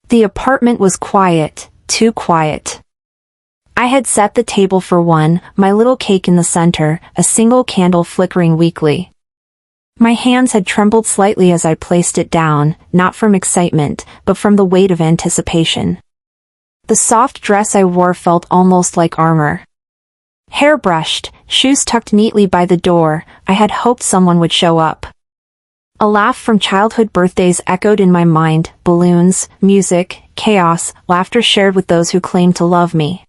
The apartment was quiet, too quiet. I had set the table for one, my little cake in the center, a single candle flickering weakly. My hands had trembled slightly as I placed it down, not from excitement, but from the weight of anticipation. The soft dress I wore felt almost like armor. Hair brushed, shoes tucked neatly by the door, I had hoped someone would show up. A laugh from childhood birthdays echoed in my mind, balloons, music, chaos, laughter shared with those who claimed to love me.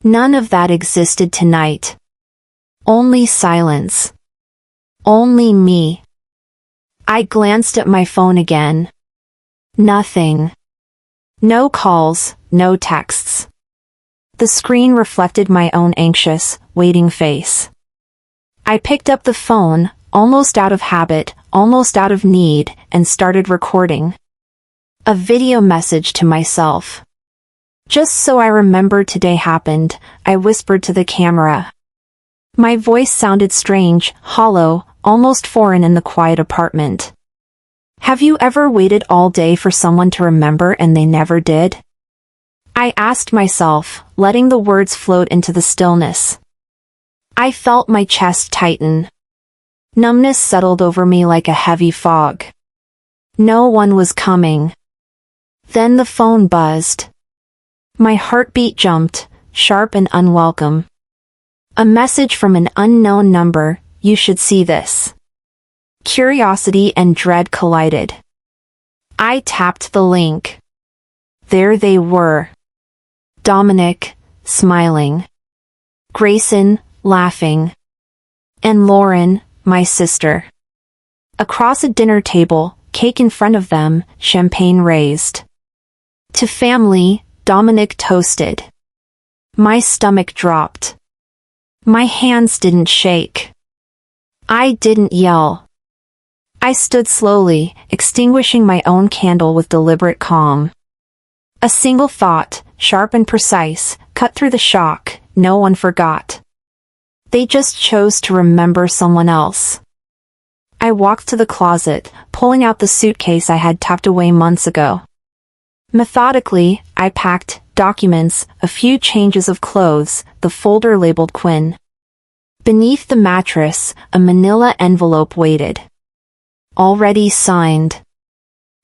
None of that existed tonight. Only silence. Only me. I glanced at my phone again. Nothing. No calls, no texts. The screen reflected my own anxious, waiting face. I picked up the phone, almost out of habit, almost out of need, and started recording. A video message to myself. Just so I remember today happened, I whispered to the camera. My voice sounded strange, hollow, almost foreign in the quiet apartment. Have you ever waited all day for someone to remember and they never did? I asked myself, letting the words float into the stillness. I felt my chest tighten. Numbness settled over me like a heavy fog. No one was coming. Then the phone buzzed. My heartbeat jumped, sharp and unwelcome. A message from an unknown number, you should see this. Curiosity and dread collided. I tapped the link. There they were. Dominic, smiling. Grayson, laughing. And Lauren, my sister. Across a dinner table, cake in front of them, champagne raised. To family, Dominic toasted. My stomach dropped. My hands didn't shake. I didn't yell. I stood slowly, extinguishing my own candle with deliberate calm. A single thought, sharp and precise, cut through the shock. No one forgot. They just chose to remember someone else. I walked to the closet, pulling out the suitcase I had tucked away months ago. Methodically, I packed documents, a few changes of clothes, the folder labeled Quinn. Beneath the mattress, a manila envelope waited. Already signed.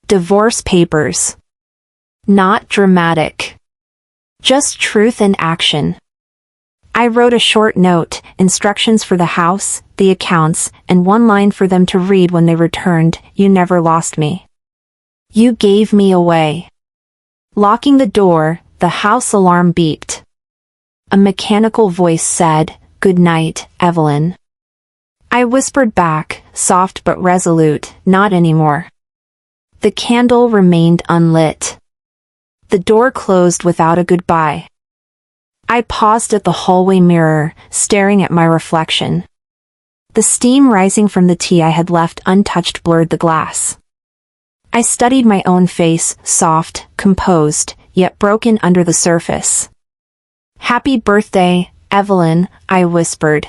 Divorce papers. Not dramatic. Just truth and action. I wrote a short note, instructions for the house, the accounts, and one line for them to read when they returned. You never lost me. You gave me away. Locking the door, the house alarm beeped. A mechanical voice said, "Good night, Evelyn." I whispered back, soft but resolute, "Not anymore." The candle remained unlit. The door closed without a goodbye. I paused at the hallway mirror, staring at my reflection. The steam rising from the tea I had left untouched blurred the glass. I studied my own face, soft, composed, yet broken under the surface. "Happy birthday, Evelyn," I whispered.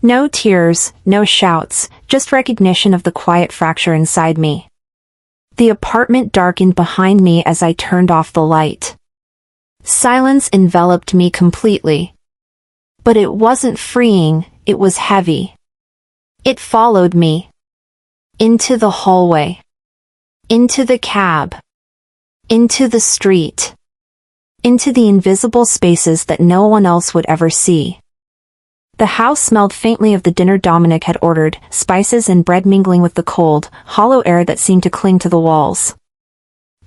No tears, no shouts, just recognition of the quiet fracture inside me. The apartment darkened behind me as I turned off the light. Silence enveloped me completely. But it wasn't freeing, it was heavy. It followed me. Into the hallway. Into the cab. Into the street. Into the invisible spaces that no one else would ever see. The house smelled faintly of the dinner Dominic had ordered, spices and bread mingling with the cold, hollow air that seemed to cling to the walls.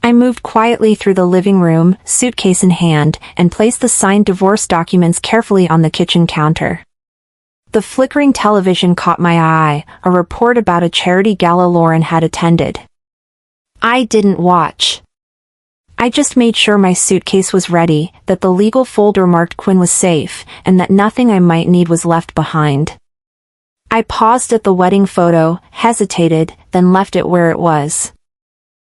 I moved quietly through the living room, suitcase in hand, and placed the signed divorce documents carefully on the kitchen counter. The flickering television caught my eye, a report about a charity gala Lauren had attended. I didn't watch. I just made sure my suitcase was ready, that the legal folder marked Quinn was safe, and that nothing I might need was left behind. I paused at the wedding photo, hesitated, then left it where it was.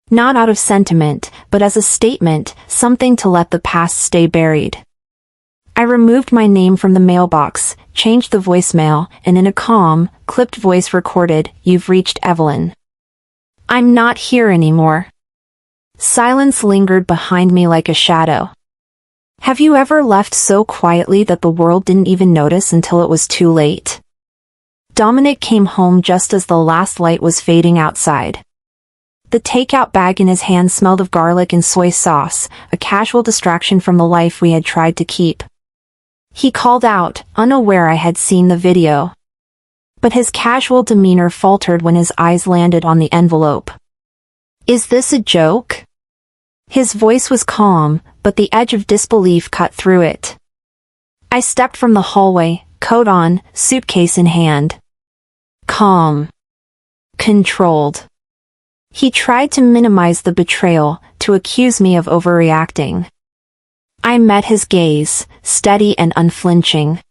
Not out of sentiment, but as a statement, something to let the past stay buried. I removed my name from the mailbox, changed the voicemail, and in a calm, clipped voice recorded, "You've reached Evelyn. I'm not here anymore." Silence lingered behind me like a shadow. Have you ever left so quietly that the world didn't even notice until it was too late? Dominic came home just as the last light was fading outside. The takeout bag in his hand smelled of garlic and soy sauce, a casual distraction from the life we had tried to keep. He called out, unaware I had seen the video. But his casual demeanor faltered when his eyes landed on the envelope. Is this a joke? His voice was calm, but the edge of disbelief cut through it. I stepped from the hallway, coat on, suitcase in hand. Calm. Controlled. He tried to minimize the betrayal, to accuse me of overreacting. I met his gaze, steady and unflinching.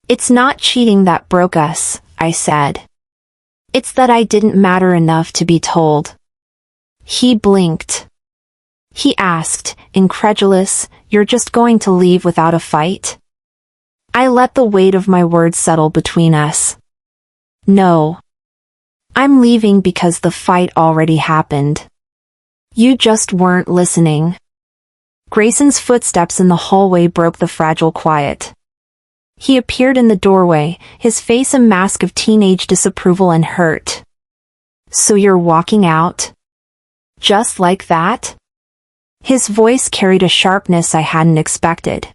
It's not cheating that broke us, I said. It's that I didn't matter enough to be told. He blinked. He asked, incredulous, "You're just going to leave without a fight?" I let the weight of my words settle between us. No. I'm leaving because the fight already happened. You just weren't listening. Grayson's footsteps in the hallway broke the fragile quiet. He appeared in the doorway, his face a mask of teenage disapproval and hurt. So you're walking out? Just like that? His voice carried a sharpness I hadn't expected.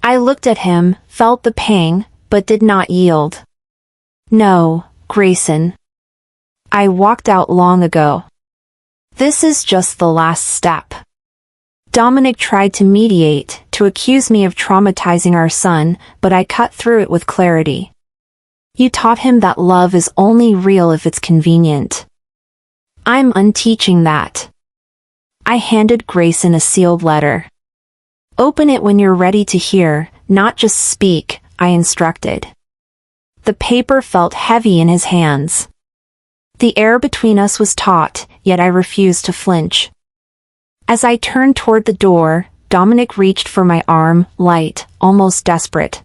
I looked at him, felt the pang, but did not yield. No, Grayson. I walked out long ago. This is just the last step. Dominic tried to mediate, to accuse me of traumatizing our son, but I cut through it with clarity. You taught him that love is only real if it's convenient. I'm unteaching that. I handed Grayson a sealed letter. Open it when you're ready to hear, not just speak, I instructed. The paper felt heavy in his hands. The air between us was taut, yet I refused to flinch. As I turned toward the door, Dominic reached for my arm, light, almost desperate.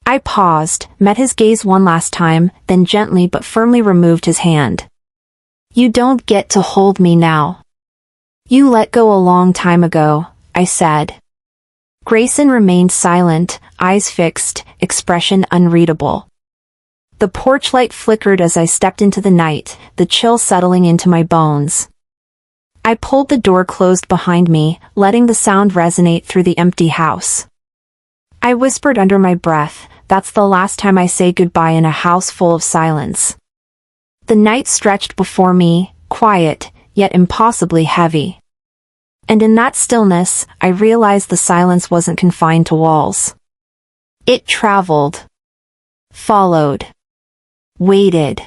I paused, met his gaze one last time, then gently but firmly removed his hand. You don't get to hold me now. You let go a long time ago, I said. Grayson remained silent, eyes fixed, expression unreadable. The porch light flickered as I stepped into the night, the chill settling into my bones. I pulled the door closed behind me, letting the sound resonate through the empty house. I whispered under my breath, that's the last time I say goodbye in a house full of silence. The night stretched before me, quiet, yet impossibly heavy. And in that stillness, I realized the silence wasn't confined to walls. It traveled. Followed. Waited.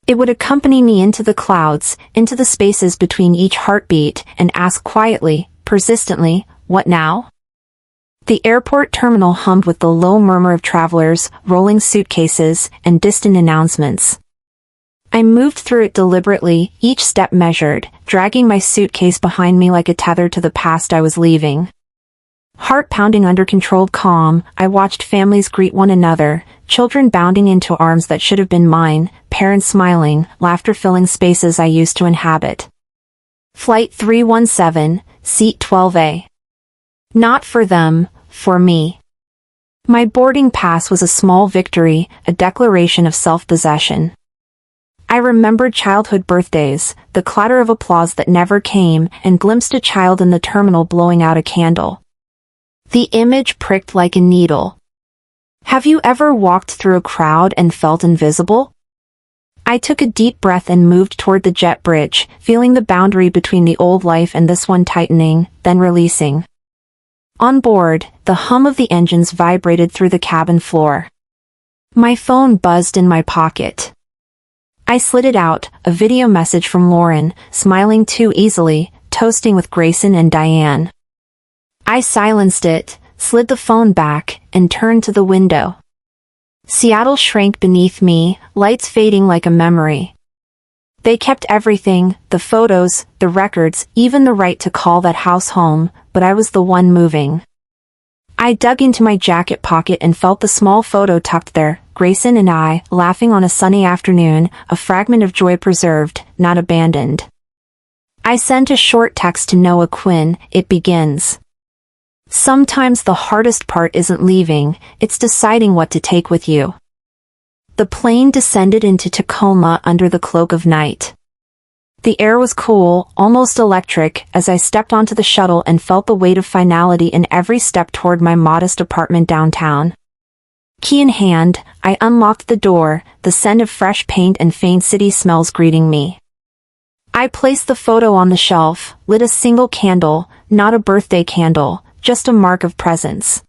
It would accompany me into the clouds, into the spaces between each heartbeat, and ask quietly, persistently, what now? The airport terminal hummed with the low murmur of travelers, rolling suitcases, and distant announcements. I moved through it deliberately, each step measured, dragging my suitcase behind me like a tether to the past I was leaving. Heart pounding under controlled calm, I watched families greet one another, children bounding into arms that should have been mine, parents smiling, laughter filling spaces I used to inhabit. Flight 317, Seat 12A. Not for them, for me. My boarding pass was a small victory, a declaration of self-possession. I remembered childhood birthdays, the clatter of applause that never came, and glimpsed a child in the terminal blowing out a candle. The image pricked like a needle. Have you ever walked through a crowd and felt invisible? I took a deep breath and moved toward the jet bridge, feeling the boundary between the old life and this one tightening, then releasing. On board, the hum of the engines vibrated through the cabin floor. My phone buzzed in my pocket. I slid it out, a video message from Lauren, smiling too easily, toasting with Grayson and Diane. I silenced it, slid the phone back, and turned to the window. Seattle shrank beneath me, lights fading like a memory. They kept everything, the photos, the records, even the right to call that house home, but I was the one moving. I dug into my jacket pocket and felt the small photo tucked there, Grayson and I, laughing on a sunny afternoon, a fragment of joy preserved, not abandoned. I sent a short text to Noah Quinn. It begins. Sometimes the hardest part isn't leaving, it's deciding what to take with you. The plane descended into Tacoma under the cloak of night. The air was cool, almost electric, as I stepped onto the shuttle and felt the weight of finality in every step toward my modest apartment downtown. Key in hand, I unlocked the door, the scent of fresh paint and faint city smells greeting me. I placed the photo on the shelf, lit a single candle, not a birthday candle, just a mark of presence.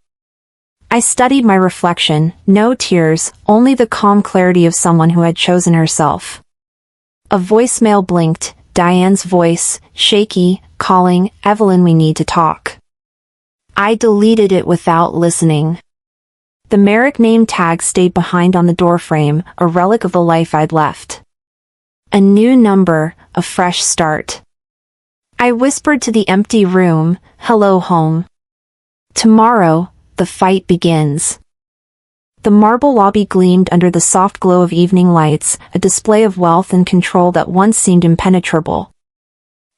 I studied my reflection, no tears, only the calm clarity of someone who had chosen herself. A voicemail blinked, Diane's voice, shaky, calling, "Evelyn, we need to talk." I deleted it without listening. The Merrick name tag stayed behind on the doorframe, a relic of the life I'd left. A new number, a fresh start. I whispered to the empty room, "Hello, home. Tomorrow, the fight begins." The marble lobby gleamed under the soft glow of evening lights, a display of wealth and control that once seemed impenetrable.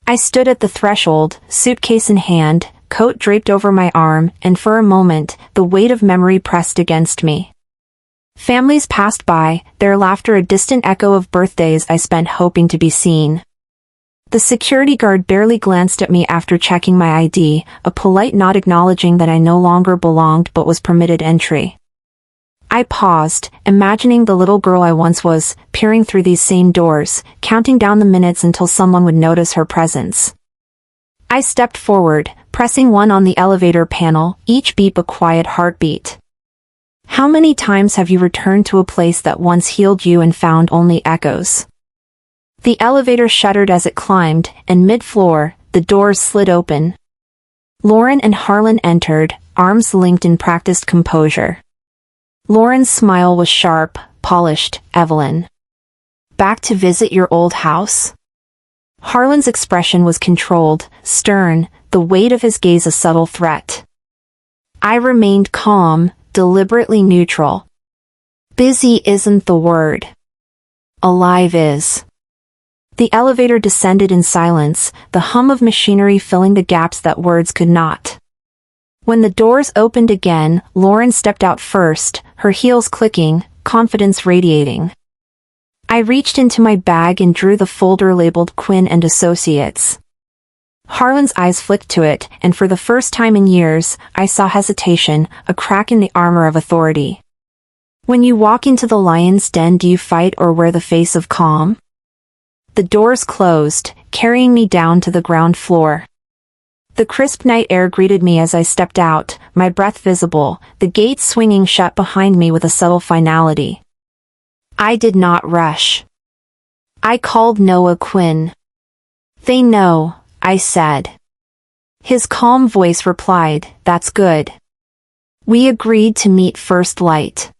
I stood at the threshold, suitcase in hand, coat draped over my arm, and for a moment, the weight of memory pressed against me. Families passed by, their laughter a distant echo of birthdays I spent hoping to be seen. The security guard barely glanced at me after checking my ID, a polite nod acknowledging that I no longer belonged but was permitted entry. I paused, imagining the little girl I once was, peering through these same doors, counting down the minutes until someone would notice her presence. I stepped forward, pressing 1 on the elevator panel, each beep a quiet heartbeat. How many times have you returned to a place that once healed you and found only echoes? The elevator shuddered as it climbed, and mid-floor, the doors slid open. Lauren and Harlan entered, arms linked in practiced composure. Lauren's smile was sharp, polished. "Evelyn. Back to visit your old house?" Harlan's expression was controlled, stern, the weight of his gaze a subtle threat. I remained calm, deliberately neutral. Busy isn't the word. Alive is. The elevator descended in silence, the hum of machinery filling the gaps that words could not. When the doors opened again, Lauren stepped out first, her heels clicking, confidence radiating. I reached into my bag and drew the folder labeled Quinn and Associates. Harlan's eyes flicked to it, and for the first time in years, I saw hesitation, a crack in the armor of authority. When you walk into the lion's den, do you fight or wear the face of calm? The doors closed, carrying me down to the ground floor. The crisp night air greeted me as I stepped out, my breath visible, the gates swinging shut behind me with a subtle finality. I did not rush. I called Noah Quinn. "They know," I said. His calm voice replied, "That's good. We agreed to meet first light."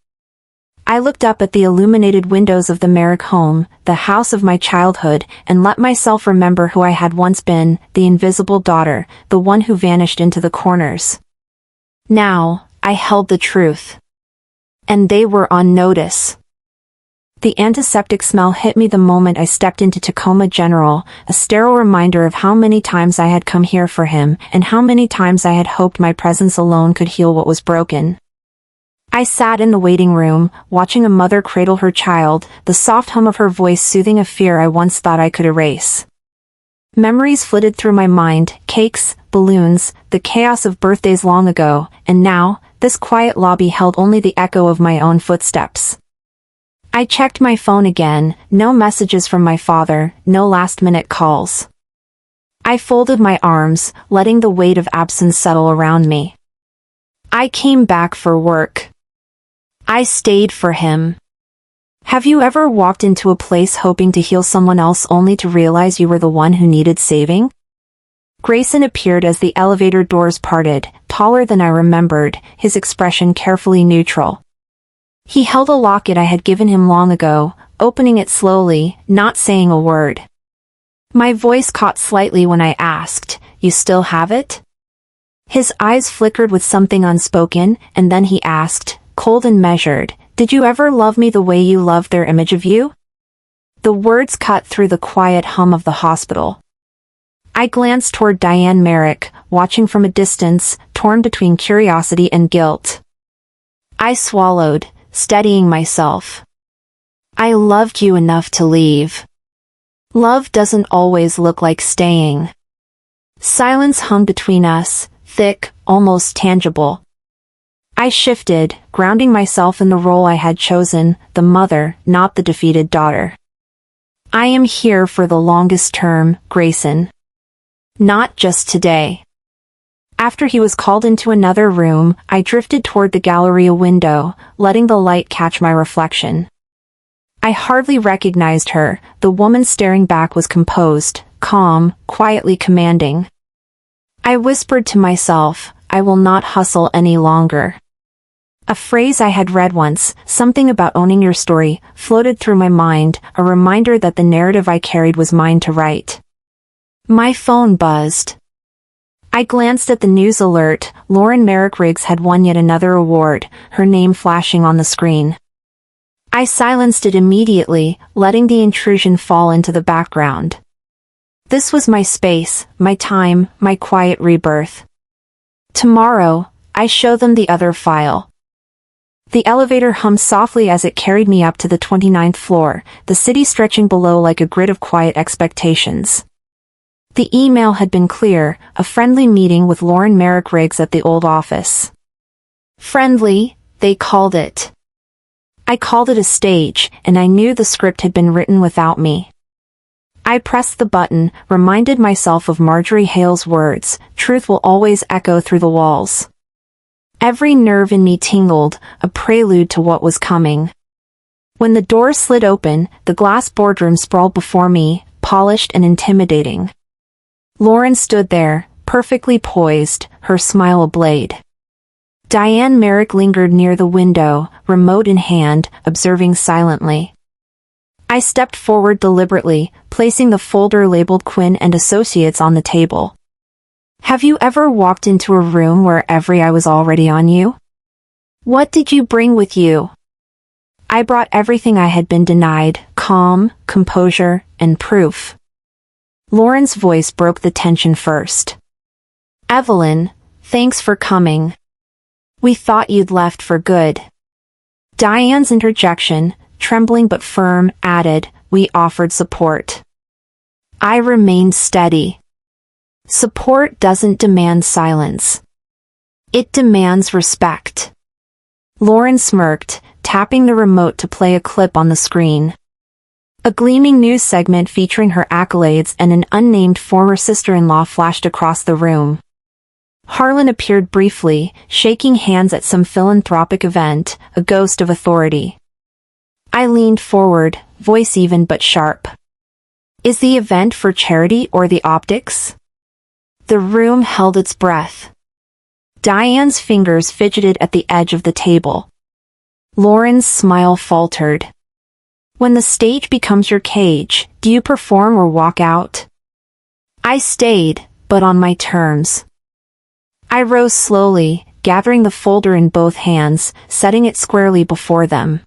I looked up at the illuminated windows of the Merrick home, the house of my childhood, and let myself remember who I had once been, the invisible daughter, the one who vanished into the corners. Now, I held the truth. And they were on notice. The antiseptic smell hit me the moment I stepped into Tacoma General, a sterile reminder of how many times I had come here for him, and how many times I had hoped my presence alone could heal what was broken. I sat in the waiting room, watching a mother cradle her child, the soft hum of her voice soothing a fear I once thought I could erase. Memories flitted through my mind, cakes, balloons, the chaos of birthdays long ago, and now, this quiet lobby held only the echo of my own footsteps. I checked my phone again, no messages from my father, no last-minute calls. I folded my arms, letting the weight of absence settle around me. I came back for work. I stayed for him. Have you ever walked into a place hoping to heal someone else only to realize you were the one who needed saving? Grayson appeared as the elevator doors parted, taller than I remembered, his expression carefully neutral. He held a locket I had given him long ago, opening it slowly, not saying a word. My voice caught slightly when I asked, "You still have it?" His eyes flickered with something unspoken, and then he asked, cold and measured, "Did you ever love me the way you loved their image of you?" The words cut through the quiet hum of the hospital. I glanced toward Diane Merrick, watching from a distance, torn between curiosity and guilt. I swallowed, steadying myself. I loved you enough to leave. Love doesn't always look like staying. Silence hung between us, thick, almost tangible. I shifted, grounding myself in the role I had chosen, the mother, not the defeated daughter. I am here for the longest term, Grayson. Not just today. After he was called into another room, I drifted toward the Galleria window, letting the light catch my reflection. I hardly recognized her. The woman staring back was composed, calm, quietly commanding. I whispered to myself, I will not hustle any longer. A phrase I had read once, something about owning your story, floated through my mind, a reminder that the narrative I carried was mine to write. My phone buzzed. I glanced at the news alert. Lauren Merrick Riggs had won yet another award, her name flashing on the screen. I silenced it immediately, letting the intrusion fall into the background. This was my space, my time, my quiet rebirth. Tomorrow, I show them the other file. The elevator hummed softly as it carried me up to the 29th floor, the city stretching below like a grid of quiet expectations. The email had been clear, a friendly meeting with Lauren Merrick Riggs at the old office. Friendly, they called it. I called it a stage, and I knew the script had been written without me. I pressed the button, reminded myself of Marjorie Hale's words, truth will always echo through the walls. Every nerve in me tingled, a prelude to what was coming. When the door slid open, the glass boardroom sprawled before me, polished and intimidating. Lauren stood there, perfectly poised, her smile ablaze. Diane Merrick lingered near the window, remote in hand, observing silently. I stepped forward deliberately, placing the folder labeled Quinn and Associates on the table. Have you ever walked into a room where every eye was already on you? What did you bring with you? I brought everything I had been denied, calm, composure, and proof. Lauren's voice broke the tension first. Evelyn, thanks for coming. We thought you'd left for good. Diane's interjection, trembling but firm, added, we offered support. I remained steady. Support doesn't demand silence. It demands respect. Lauren smirked, tapping the remote to play a clip on the screen. A gleaming news segment featuring her accolades and an unnamed former sister-in-law flashed across the room. Harlan appeared briefly, shaking hands at some philanthropic event, a ghost of authority. I leaned forward, voice even but sharp. Is the event for charity or the optics? The room held its breath. Diane's fingers fidgeted at the edge of the table. Lauren's smile faltered. When the stage becomes your cage, do you perform or walk out? I stayed, but on my terms. I rose slowly, gathering the folder in both hands, setting it squarely before them.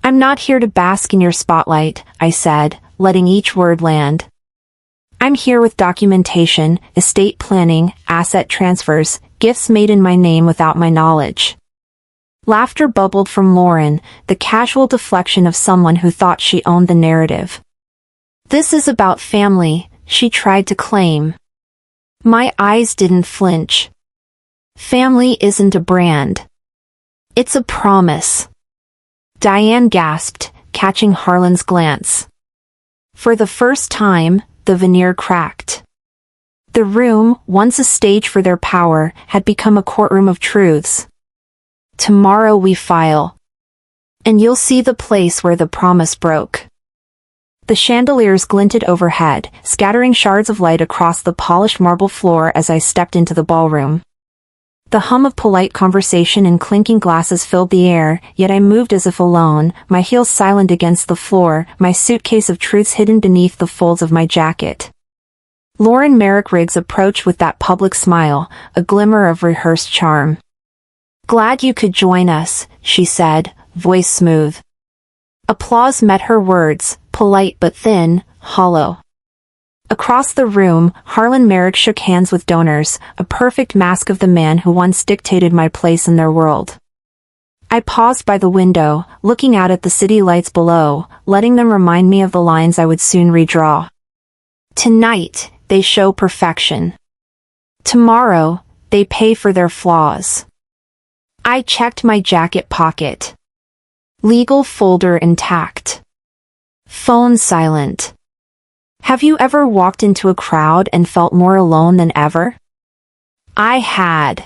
I'm not here to bask in your spotlight, I said, letting each word land. I'm here with documentation, estate planning, asset transfers, gifts made in my name without my knowledge. Laughter bubbled from Lauren, the casual deflection of someone who thought she owned the narrative. This is about family, she tried to claim. My eyes didn't flinch. Family isn't a brand. It's a promise. Diane gasped, catching Harlan's glance. For the first time, the veneer cracked. The room, once a stage for their power, had become a courtroom of truths. Tomorrow we file. And you'll see the place where the promise broke. The chandeliers glinted overhead, scattering shards of light across the polished marble floor as I stepped into the ballroom. The hum of polite conversation and clinking glasses filled the air, yet I moved as if alone, my heels silent against the floor, my suitcase of truths hidden beneath the folds of my jacket. Lauren Merrick Riggs approached with that public smile, a glimmer of rehearsed charm. Glad you could join us, she said, voice smooth. Applause met her words, polite but thin, hollow. Across the room, Harlan Merrick shook hands with donors, a perfect mask of the man who once dictated my place in their world. I paused by the window, looking out at the city lights below, letting them remind me of the lines I would soon redraw. Tonight, they show perfection. Tomorrow, they pay for their flaws. I checked my jacket pocket. Legal folder intact. Phone silent. Have you ever walked into a crowd and felt more alone than ever? I had.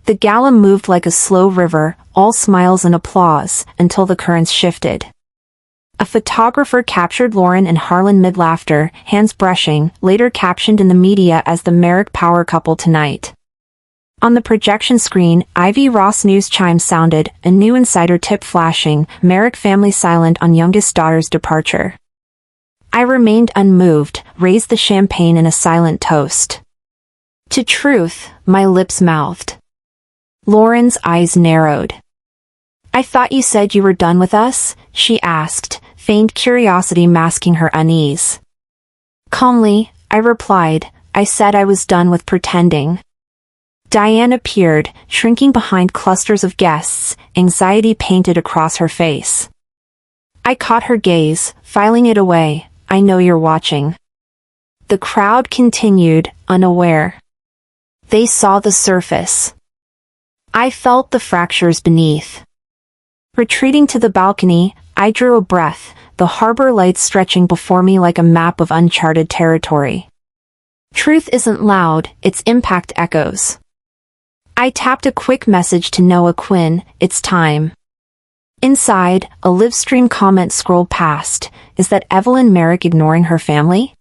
The gala moved like a slow river, all smiles and applause, until the currents shifted. A photographer captured Lauren and Harlan mid-laughter, hands brushing, later captioned in the media as the Merrick power couple tonight. On the projection screen, Ivy Ross news chimes sounded, a new insider tip flashing, Merrick family silent on youngest daughter's departure. I remained unmoved, raised the champagne in a silent toast. To truth, my lips mouthed. Lauren's eyes narrowed. I thought you said you were done with us, she asked, feigned curiosity masking her unease. Calmly, I replied, I said I was done with pretending. Diane appeared, shrinking behind clusters of guests, anxiety painted across her face. I caught her gaze, filing it away. I know you're watching. The crowd continued, unaware. They saw the surface. I felt the fractures beneath. Retreating to the balcony, I drew a breath, the harbor lights stretching before me like a map of uncharted territory. Truth isn't loud, its impact echoes. I tapped a quick message to Noah Quinn, it's time. Inside, a livestream comment scrolled past, is that Evelyn Merrick ignoring her family?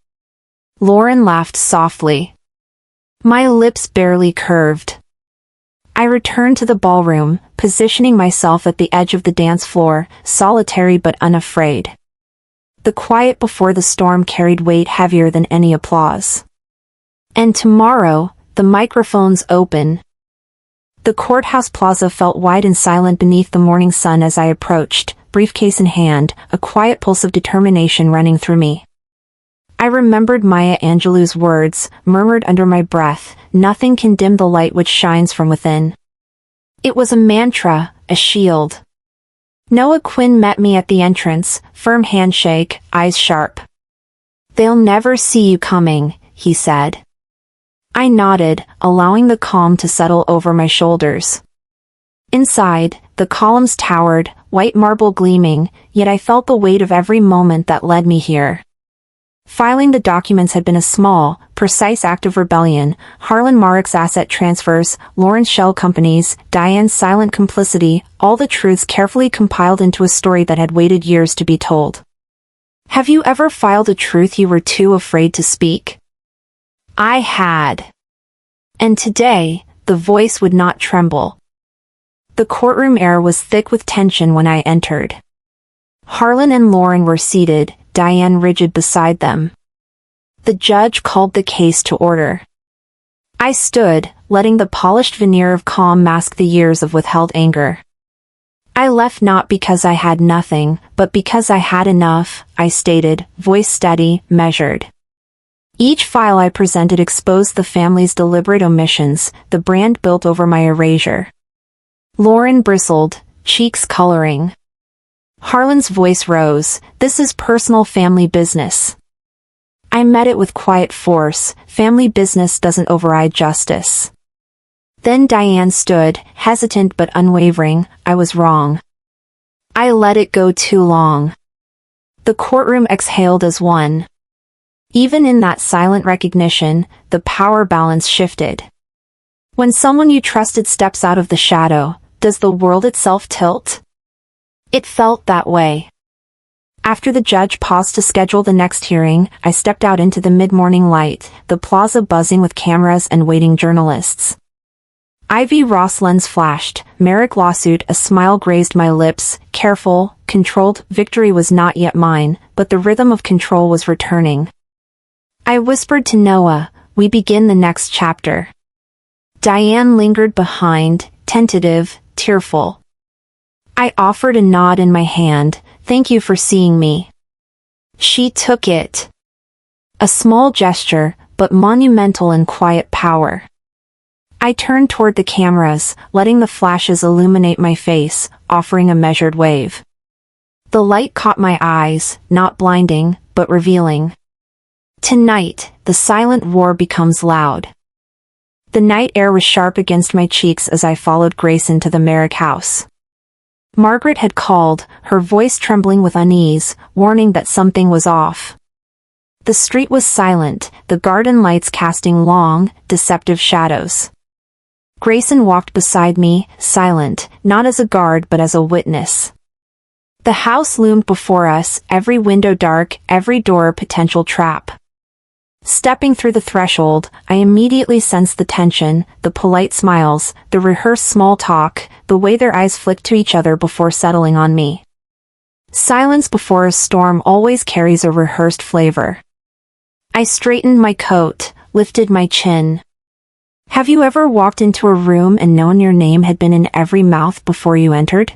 Lauren laughed softly. My lips barely curved. I returned to the ballroom, positioning myself at the edge of the dance floor, solitary but unafraid. The quiet before the storm carried weight heavier than any applause. And tomorrow, the microphones open. The courthouse plaza felt wide and silent beneath the morning sun as I approached, briefcase in hand, a quiet pulse of determination running through me. I remembered Maya Angelou's words, murmured under my breath, nothing can dim the light which shines from within. It was a mantra, a shield. Noah Quinn met me at the entrance, firm handshake, eyes sharp. They'll never see you coming, he said. I nodded, allowing the calm to settle over my shoulders. Inside, the columns towered, white marble gleaming, yet I felt the weight of every moment that led me here. Filing the documents had been a small, precise act of rebellion, Harlan Merrick's asset transfers, Lauren's shell companies, Diane's silent complicity, all the truths carefully compiled into a story that had waited years to be told. Have you ever filed a truth you were too afraid to speak? I had. And today, the voice would not tremble. The courtroom air was thick with tension when I entered. Harlan and Lauren were seated, Diane rigid beside them. The judge called the case to order. I stood, letting the polished veneer of calm mask the years of withheld anger. I left not because I had nothing, but because I had enough, I stated, voice steady, measured. Each file I presented exposed the family's deliberate omissions, the brand built over my erasure. Lauren bristled, cheeks coloring. Harlan's voice rose, this is personal family business. I met it with quiet force, family business doesn't override justice. Then Diane stood, hesitant but unwavering, I was wrong. I let it go too long. The courtroom exhaled as one. Even in that silent recognition, the power balance shifted. When someone you trusted steps out of the shadow, does the world itself tilt? It felt that way. After the judge paused to schedule the next hearing, I stepped out into the mid-morning light, the plaza buzzing with cameras and waiting journalists. Ivy Ross lens flashed, Merrick lawsuit, a smile grazed my lips, careful, controlled, victory was not yet mine, but the rhythm of control was returning. I whispered to Noah, we begin the next chapter. Diane lingered behind, tentative, tearful. I offered a nod in my hand, thank you for seeing me. She took it. A small gesture, but monumental in quiet power. I turned toward the cameras, letting the flashes illuminate my face, offering a measured wave. The light caught my eyes, not blinding, but revealing. Tonight, the silent roar becomes loud. The night air was sharp against my cheeks as I followed Grayson to the Merrick house. Margaret had called, her voice trembling with unease, warning that something was off. The street was silent, the garden lights casting long, deceptive shadows. Grayson walked beside me, silent, not as a guard but as a witness. The house loomed before us, every window dark, every door a potential trap. Stepping through the threshold, I immediately sensed the tension, the polite smiles, the rehearsed small talk, the way their eyes flicked to each other before settling on me. Silence before a storm always carries a rehearsed flavor. I straightened my coat, lifted my chin. Have you ever walked into a room and known your name had been in every mouth before you entered?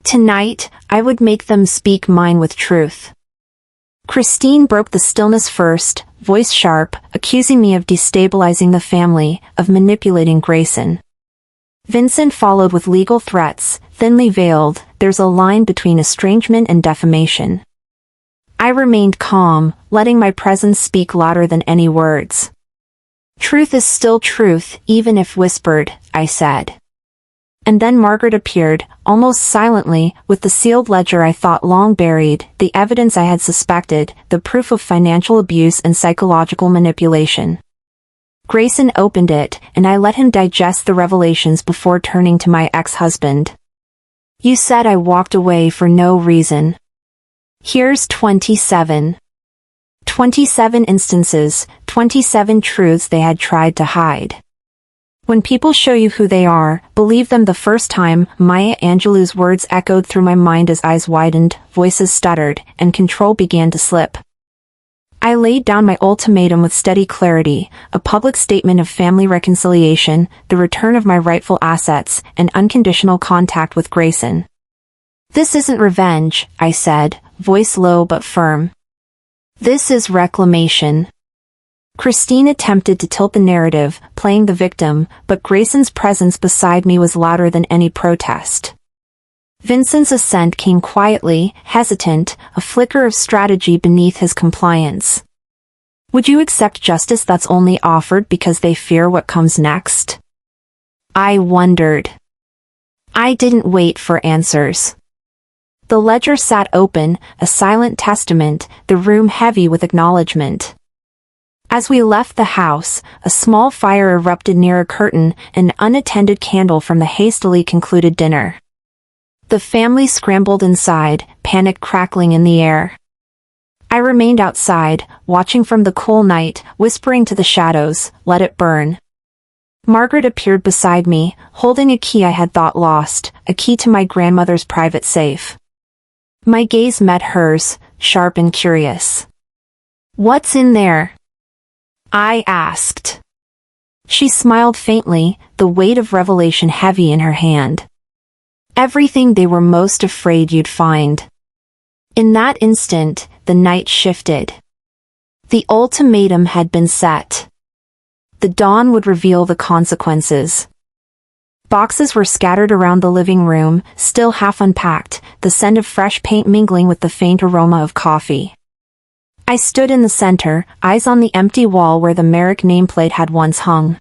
Tonight, I would make them speak mine with truth. Christine broke the stillness first, voice sharp, accusing me of destabilizing the family, of manipulating Grayson. Vincent followed with legal threats, thinly veiled, there's a line between estrangement and defamation. I remained calm, letting my presence speak louder than any words. Truth is still truth, even if whispered, I said. And then Margaret appeared, almost silently, with the sealed ledger I thought long buried, the evidence I had suspected, the proof of financial abuse and psychological manipulation. Grayson opened it, and I let him digest the revelations before turning to my ex-husband. You said I walked away for no reason. Here's 27. 27 instances, 27 truths they had tried to hide. When people show you who they are, believe them the first time. Maya Angelou's words echoed through my mind as eyes widened, voices stuttered, and control began to slip. I laid down my ultimatum with steady clarity, a public statement of family reconciliation, the return of my rightful assets, and unconditional contact with Grayson. This isn't revenge, I said, voice low but firm. This is reclamation. Christine attempted to tilt the narrative, playing the victim, but Grayson's presence beside me was louder than any protest. Vincent's assent came quietly, hesitant, a flicker of strategy beneath his compliance. Would you accept justice that's only offered because they fear what comes next? I wondered. I didn't wait for answers. The ledger sat open, a silent testament, the room heavy with acknowledgement. As we left the house, a small fire erupted near a curtain, an unattended candle from the hastily concluded dinner. The family scrambled inside, panic crackling in the air. I remained outside, watching from the cool night, whispering to the shadows, let it burn. Margaret appeared beside me, holding a key I had thought lost, a key to my grandmother's private safe. My gaze met hers, sharp and curious. What's in there? I asked. She smiled faintly, the weight of revelation heavy in her hand. Everything they were most afraid you'd find. In that instant, the night shifted. The ultimatum had been set. The dawn would reveal the consequences. Boxes were scattered around the living room, still half unpacked, the scent of fresh paint mingling with the faint aroma of coffee. I stood in the center, eyes on the empty wall where the Merrick nameplate had once hung.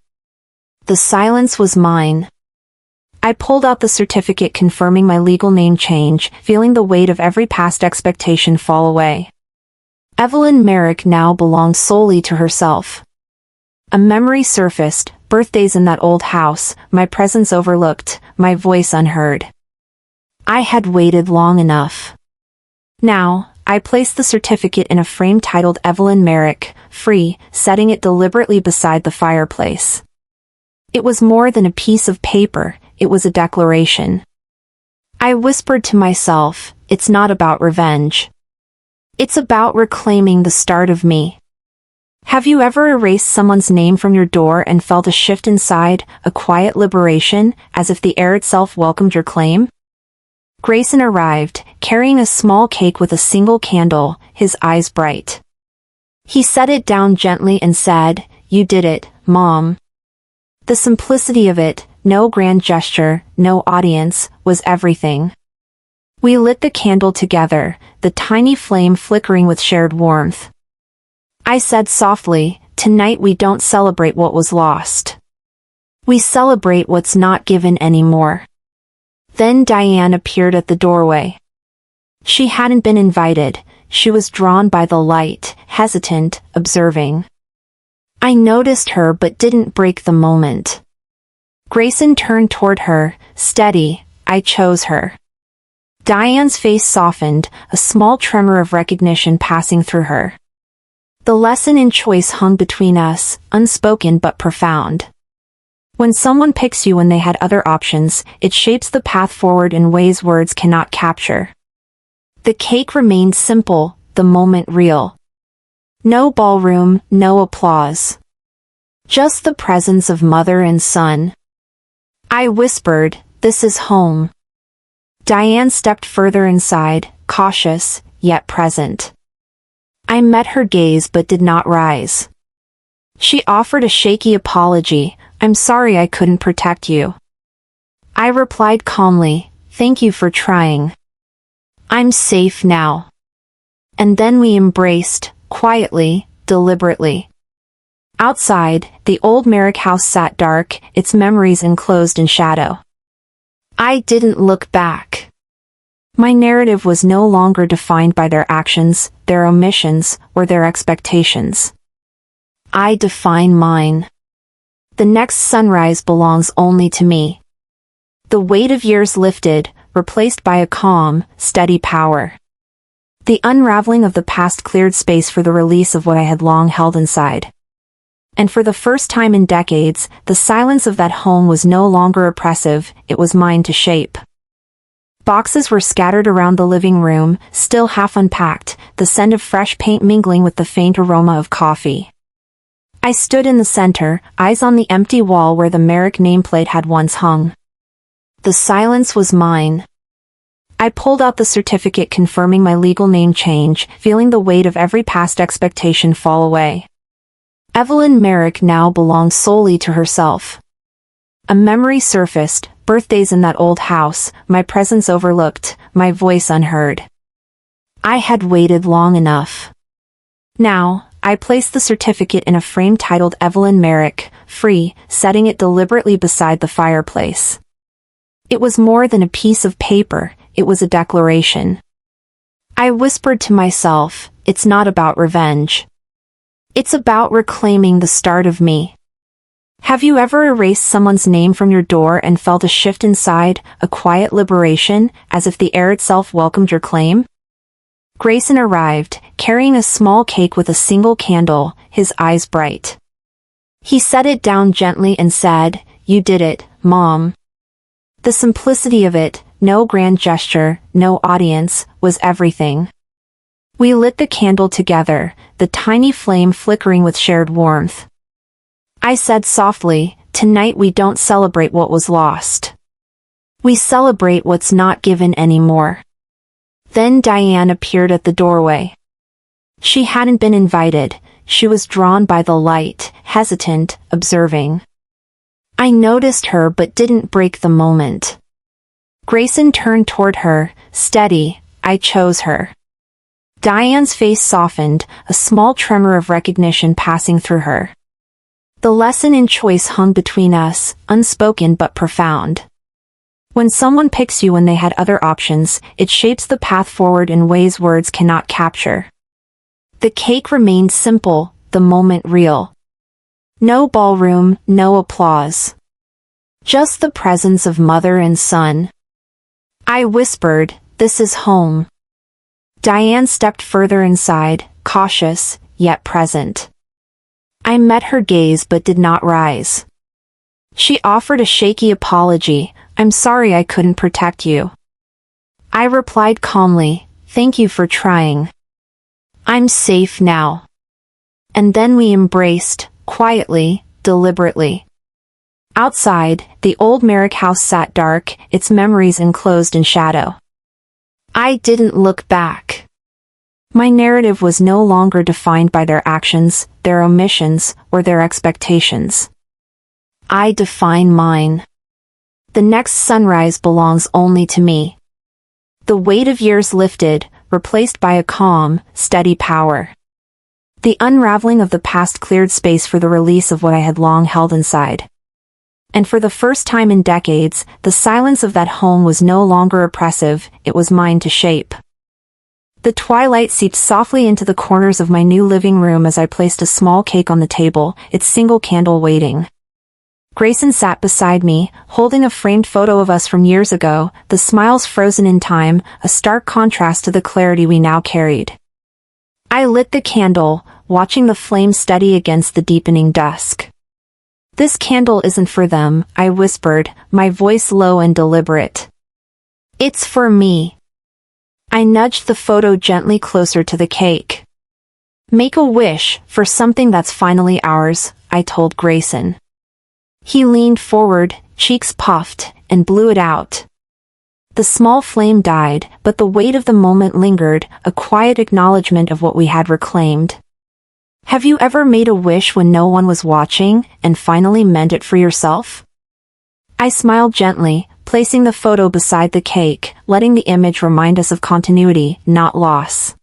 The silence was mine. I pulled out the certificate confirming my legal name change, feeling the weight of every past expectation fall away. Evelyn Merrick now belonged solely to herself. A memory surfaced, birthdays in that old house, my presence overlooked, my voice unheard. I had waited long enough. Now, I placed the certificate in a frame titled Evelyn Merrick, free, setting it deliberately beside the fireplace. It was more than a piece of paper, it was a declaration. I whispered to myself, it's not about revenge. It's about reclaiming the start of me. Have you ever erased someone's name from your door and felt a shift inside, a quiet liberation, as if the air itself welcomed your claim? Grayson arrived, carrying a small cake with a single candle, his eyes bright. He set it down gently and said, "You did it, Mom." The simplicity of it, no grand gesture, no audience, was everything. We lit the candle together, the tiny flame flickering with shared warmth. I said softly, "Tonight we don't celebrate what was lost. We celebrate what's not given anymore." Then Diane appeared at the doorway. She hadn't been invited, she was drawn by the light, hesitant, observing. I noticed her but didn't break the moment. Grayson turned toward her, steady. "I chose her." Diane's face softened, a small tremor of recognition passing through her. The lesson in choice hung between us, unspoken but profound. When someone picks you when they had other options, it shapes the path forward in ways words cannot capture. The cake remained simple, the moment real. No ballroom, no applause. Just the presence of mother and son. I whispered, "This is home." Diane stepped further inside, cautious, yet present. I met her gaze but did not rise. She offered a shaky apology, "I'm sorry I couldn't protect you." I replied calmly, "Thank you for trying. I'm safe now." And then we embraced, quietly, deliberately. Outside, the old Merrick house sat dark, its memories enclosed in shadow. I didn't look back. My narrative was no longer defined by their actions, their omissions, or their expectations. I define mine. The next sunrise belongs only to me. The weight of years lifted, replaced by a calm, steady power. The unraveling of the past cleared space for the release of what I had long held inside. And for the first time in decades, the silence of that home was no longer oppressive, it was mine to shape. Boxes were scattered around the living room, still half unpacked, the scent of fresh paint mingling with the faint aroma of coffee. I stood in the center, eyes on the empty wall where the Merrick nameplate had once hung. The silence was mine. I pulled out the certificate confirming my legal name change, feeling the weight of every past expectation fall away. Evelyn Merrick now belonged solely to herself. A memory surfaced, birthdays in that old house, my presence overlooked, my voice unheard. I had waited long enough. Now, I placed the certificate in a frame titled Evelyn Merrick, free, setting it deliberately beside the fireplace. It was more than a piece of paper, it was a declaration. I whispered to myself, "It's not about revenge. It's about reclaiming the start of me." Have you ever erased someone's name from your door and felt a shift inside, a quiet liberation, as if the air itself welcomed your claim? Grayson arrived, carrying a small cake with a single candle, his eyes bright. He set it down gently and said, "You did it, Mom." The simplicity of it, no grand gesture, no audience, was everything. We lit the candle together, the tiny flame flickering with shared warmth. I said softly, "Tonight we don't celebrate what was lost. We celebrate what's not given anymore." Then Diane appeared at the doorway. She hadn't been invited, she was drawn by the light, hesitant, observing. I noticed her but didn't break the moment. Grayson turned toward her, steady. I chose her. Diane's face softened, a small tremor of recognition passing through her. The lesson in choice hung between us, unspoken but profound. When someone picks you when they had other options, it shapes the path forward in ways words cannot capture. The cake remained simple, the moment real. No ballroom, no applause. Just the presence of mother and son. I whispered, "This is home." Diane stepped further inside, cautious, yet present. I met her gaze but did not rise. She offered a shaky apology, "I'm sorry I couldn't protect you." I replied calmly, "Thank you for trying. I'm safe now." And then we embraced, quietly, deliberately. Outside, the old Merrick house sat dark, its memories enclosed in shadow. I didn't look back. My narrative was no longer defined by their actions, their omissions, or their expectations. I define mine. The next sunrise belongs only to me. The weight of years lifted, replaced by a calm, steady power. The unraveling of the past cleared space for the release of what I had long held inside. And for the first time in decades, the silence of that home was no longer oppressive, it was mine to shape. The twilight seeped softly into the corners of my new living room as I placed a small cake on the table, its single candle waiting. Grayson sat beside me, holding a framed photo of us from years ago, the smiles frozen in time, a stark contrast to the clarity we now carried. I lit the candle, watching the flame steady against the deepening dusk. "This candle isn't for them," I whispered, my voice low and deliberate. "It's for me." I nudged the photo gently closer to the cake. "Make a wish for something that's finally ours," I told Grayson. He leaned forward, cheeks puffed, and blew it out. The small flame died, but the weight of the moment lingered, a quiet acknowledgement of what we had reclaimed. Have you ever made a wish when no one was watching, and finally meant it for yourself? I smiled gently, placing the photo beside the cake, letting the image remind us of continuity, not loss.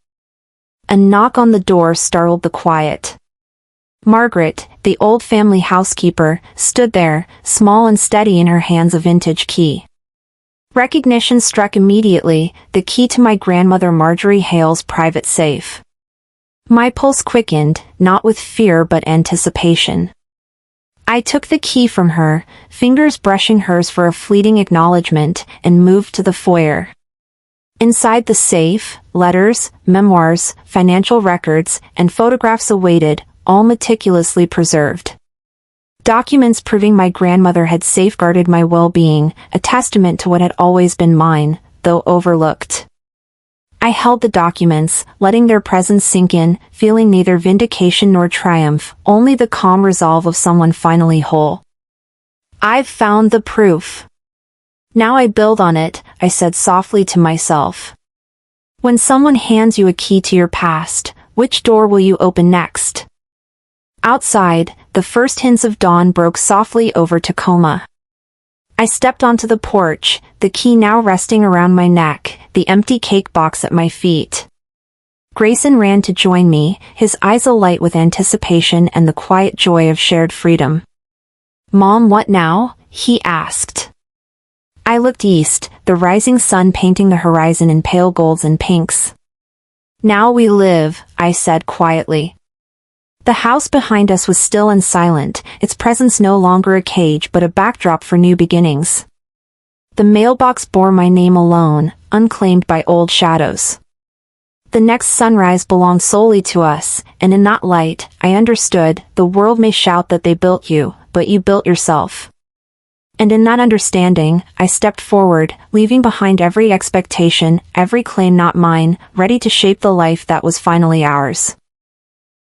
A knock on the door startled the quiet. Margaret, the old family housekeeper, stood there, small and steady in her hands, a vintage key. Recognition struck immediately, the key to my grandmother Marjorie Hale's private safe. My pulse quickened, not with fear but anticipation. I took the key from her, fingers brushing hers for a fleeting acknowledgement, and moved to the foyer. Inside the safe, letters, memoirs, financial records, and photographs awaited, all meticulously preserved. Documents proving my grandmother had safeguarded my well-being, a testament to what had always been mine, though overlooked. I held the documents, letting their presence sink in, feeling neither vindication nor triumph, only the calm resolve of someone finally whole. "I've found the proof. Now I build on it," I said softly to myself. When someone hands you a key to your past, which door will you open next? Outside, the first hints of dawn broke softly over Tacoma. I stepped onto the porch, the key now resting around my neck, the empty cake box at my feet. Grayson ran to join me, his eyes alight with anticipation and the quiet joy of shared freedom. "Mom, what now?" he asked. I looked east, the rising sun painting the horizon in pale golds and pinks. "Now we live," I said quietly. The house behind us was still and silent, its presence no longer a cage but a backdrop for new beginnings. The mailbox bore my name alone, unclaimed by old shadows. The next sunrise belonged solely to us, and in that light, I understood, the world may shout that they built you, but you built yourself. And in that understanding, I stepped forward, leaving behind every expectation, every claim not mine, ready to shape the life that was finally ours.